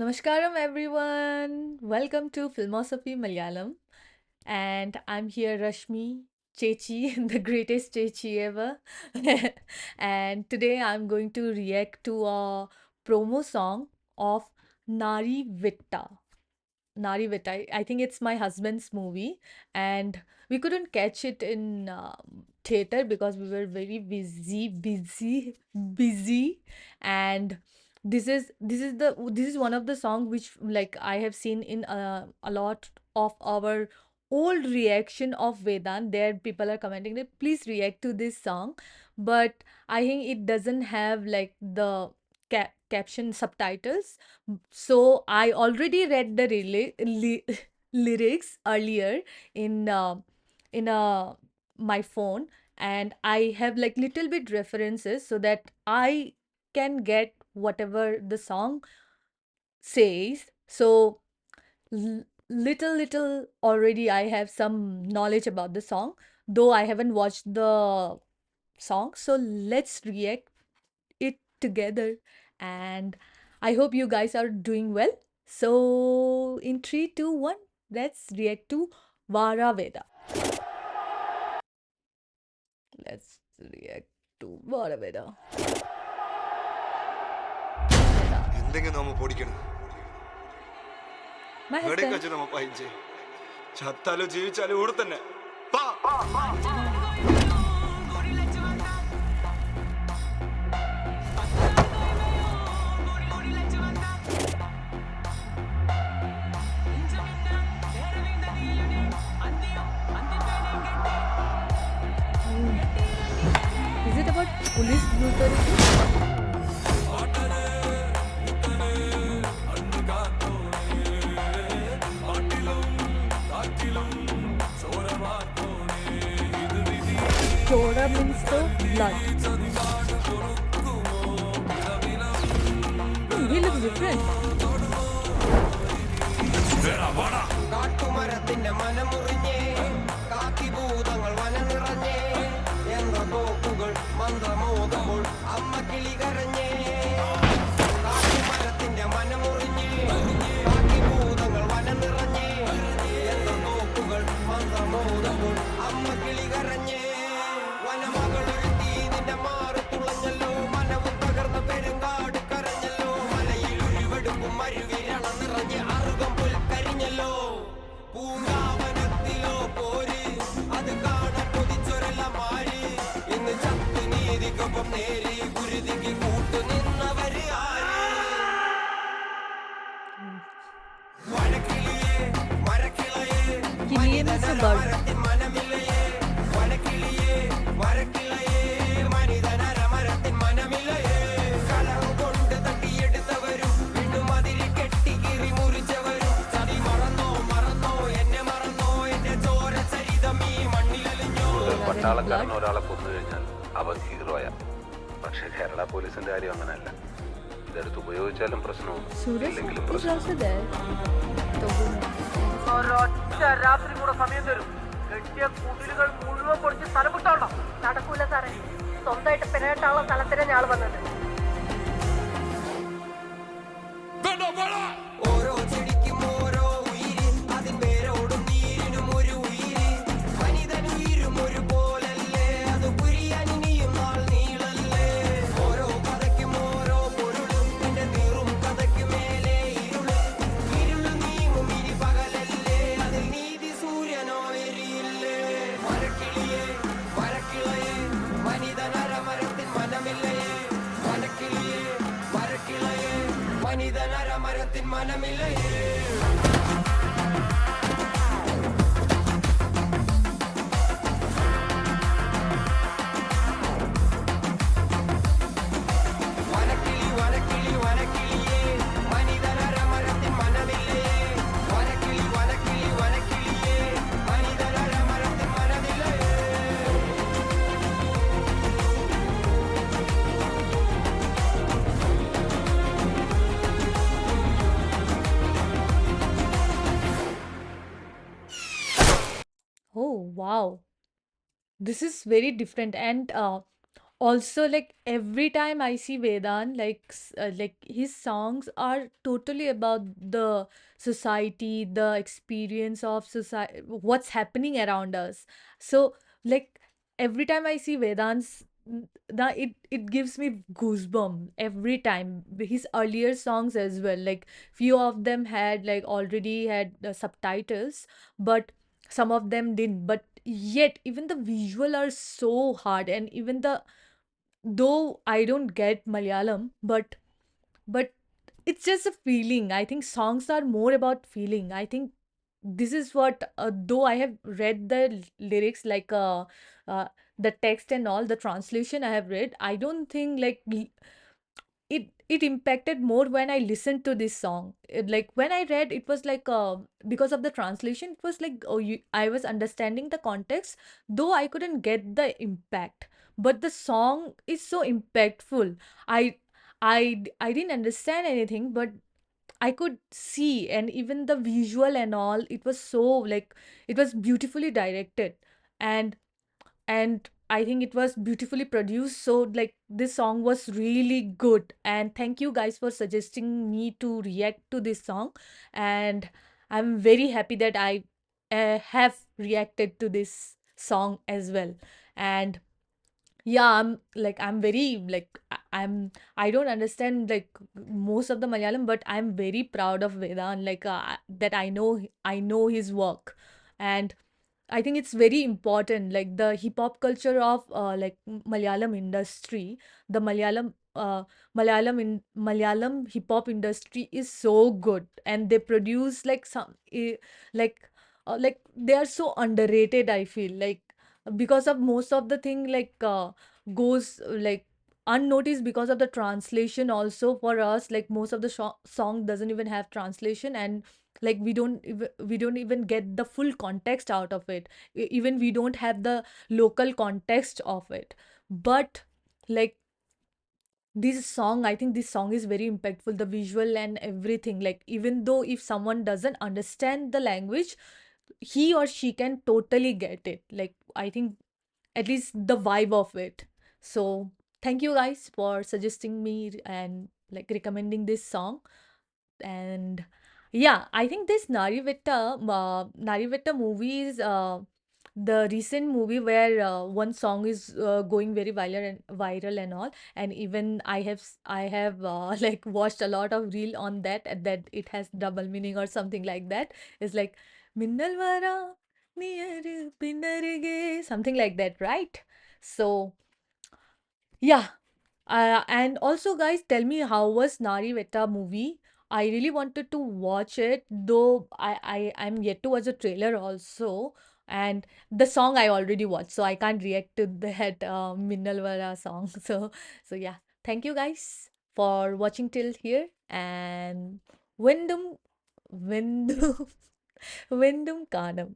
Namaskaram everyone. Welcome to Filmosophy Malayalam. And I'm here, Rashmi Chechi, the greatest Chechi ever. And today I'm going to react to a promo song of Nari Vitta. Nari Vitta. I think it's my husband's movie, and we couldn't catch it in theater because we were very busy. And this is one of the song which like I have seen in a lot of our old reaction of Vedant. There people are commenting that please react to this song, but I think it doesn't have like the caption subtitles, so I already read the lyrics earlier in my phone, and I have like little bit references so that I can get whatever the song says. So little already I have some knowledge about the song, though I haven't watched the song. So let's react it together, and I hope you guys are doing well. So in 3 2 1, let's react to Vara Veda. Let's react to Vara Veda. എന്തെങ്കിലും നമ്മ പൊടിക്കണം. My എവിടേക്ക് husband. വെച്ച് നമ്മ പയിഞ്ചേ ചത്താലോ ജീവിച്ചാലോ ഇവിടെ തന്നെ പാ. Is it about police brutality? Chora means the blood. He looks different. കാട്ടുമരത്തിന്റെ മനമുറിഞ്ഞേ കാക്കിഭൂതങ്ങൾ വനം നിറഞ്ഞേ എന്ന തോക്കുകൾ മന്ത്രമോതുമ്പോൾ അമ്മ കിളി കരഞ്ഞേ കാട്ടുമരത്തിന്റെ മനമുറിഞ്ഞേ കാക്കിഭൂതങ്ങൾ വനം നിറഞ്ഞേ എന്ന തോക്കുകൾ മന്ത്രമോതുമ്പോൾ അമ്മ കിളി കരഞ്ഞേ വനമകളൊഴുത്തി നിന്റെ മാറി തുളഞ്ഞല്ലോ മനവും തകർന്ന പെരുങ്കാട് കരഞ്ഞല്ലോ മലയിൽ ഉരുവെടുക്കും മരുവിരണ നിറഞ്ഞ് അറുകം പുൽക്കരിഞ്ഞല്ലോ പൂങ്കാവനത്തിലോ പോര് അത് കാണാൻ കൊതിച്ചൊരെല്ലാം മാറി ഇന്ന് ചത്തു നീതിക്കൊപ്പം നേരി ഗുരുതിക്ക് കൂട്ടു നിന്നവര് ആര് വനക്കിളിയേ മരക്കിളയേ Kiliye means a bird. മരത്തിൻ മനമില്ലയേ വനക്കിളിയേ മരക്കിളയേ മനിതനരമരത്തിൻ മനമില്ലയേ കലഹം കൊണ്ട് തട്ടിയെടുത്തവരും വീണ്ടും അതിരി കെട്ടി കീറി മുറിച്ചവരും ചതി മറന്നോ എന്നെ മറന്നോ എന്റെ ചോര ചരിതം ഈ മണ്ണിലലിഞ്ഞോ പട്ടാളക്കാരൻ ഒരാളെ കൊന്നു കഴിഞ്ഞാൽ അവൻ ഹീറോയാ. പക്ഷെ കേരള പോലീസിന്റെ കാര്യം അങ്ങനെയല്ല. ഇതെടുത്ത് ഉപയോഗിച്ചാലും പ്രശ്നവും Suraj ഇല്ലെങ്കിലും is പ്രശ്നവും. also there. Tobu. ഒരൊറ്റ രാത്രി കൂടെ സമയം തരും. കെട്ടിയ കുടിലുകൾ മുഴുവൻ പൊടിച്ച് സ്ഥലം വിട്ടോളാം. നടക്കൂല സാറേ. സ്വന്തമായിട്ട് പെരേട്ടാനുള്ള സ്ഥലത്തിനാ ഞാൻ വന്നത്. ഓരോ ചെടിക്കും ഓരോ ഉയിര് അതിൻ വേരോടും നീരിനും ഒരു ഉയിര് മനിതനുയിരും ഒരു പോലല്ലേ അത് പുരിയാൻ ഇനിയും നാൾ നീളല്ലേ ഓരോ കഥയ്ക്കും ഓരോ പൊരുളും നിന്റെ നീറും കഥയ്ക്ക് മേലെ ഇരുള് നീങ്ങും ഇനി പകലല്ലേ അതിൽ നീതി സൂര്യനോ എരിയില്ലേ മരക്കിളിയേ മരക്കിളയേ മനിതനരമരത്തിൻ മനമില്ലയേ വനക്കിളിയേ മരക്കിളയേ മനിതനരമരത്തിൻ മനമില്ലയേ വനക്കിളി വനക്കിളി വനക്കിളിയേ മനിതനരമരത്തിൻ മനമില്ലയേ വനക്കിളി വനക്കിളി വനക്കിളിയേ മനിതനരമരത്തിൻ മനമില്ലയേ Oh, wow. This is very different. And also, like every time I see Vedant, like his songs are totally about the society, the experience of society, what's happening around us. So like every time I see Vedant's, it gives me goosebump every time. His earlier songs as well, like few of them had like already had subtitles, but some of them didn't. But yet even the visual are so hard, and even the, though I don't get Malayalam, but it's just a feeling. I think songs are more about feeling. I think this is what, though I have read the lyrics, like uh the text and all the translation I have read, I don't think like it impacted more when I listened to this song. Like when I read, it was like because of the translation, it was like, oh, I was understanding the context, though I couldn't get the impact. But the song is so impactful. I I didn't understand anything, but I could see, and even the visual and all, it was so like, it was beautifully directed, and I think it was beautifully produced. So like this song was really good, and thank you guys for suggesting me to react to this song, and I'm very happy that I have reacted to this song as well. And yeah, I'm very like I don't understand like most of the Malayalam, but I'm very proud of Vedant, like that I know his work. And I think it's very important, like the hip hop culture of Malayalam industry, the Malayalam hip hop industry is so good, and they produce like like like they are so underrated. I feel like because of most of the thing goes like unnoticed because of the translation also for us. Like most of the song doesn't even have translation, and like we don't even get the full context out of it. Even we don't have the local context of it. But like this song, I think this song is very impactful, the visual and everything. Like even though if someone doesn't understand the language, he or she can totally get it. Like I think at least the vibe of it. So thank you guys for suggesting me and like recommending this song. And yeah, I think this Narivetta movie is the recent movie where one song is going very viral and all. And even I have like watched a lot of reel on that it has double meaning or something like that. It's like Minnal Vara near Pinarige, something like that, right? So yeah, and also, guys, tell me how was Nari Vetta movie? I really wanted to watch it, though I'm yet to watch the trailer also, and the song I already watched, so I can't react to that Minnalvara song. So yeah, thank you guys for watching till here, and Windum Windum Windum Kanam.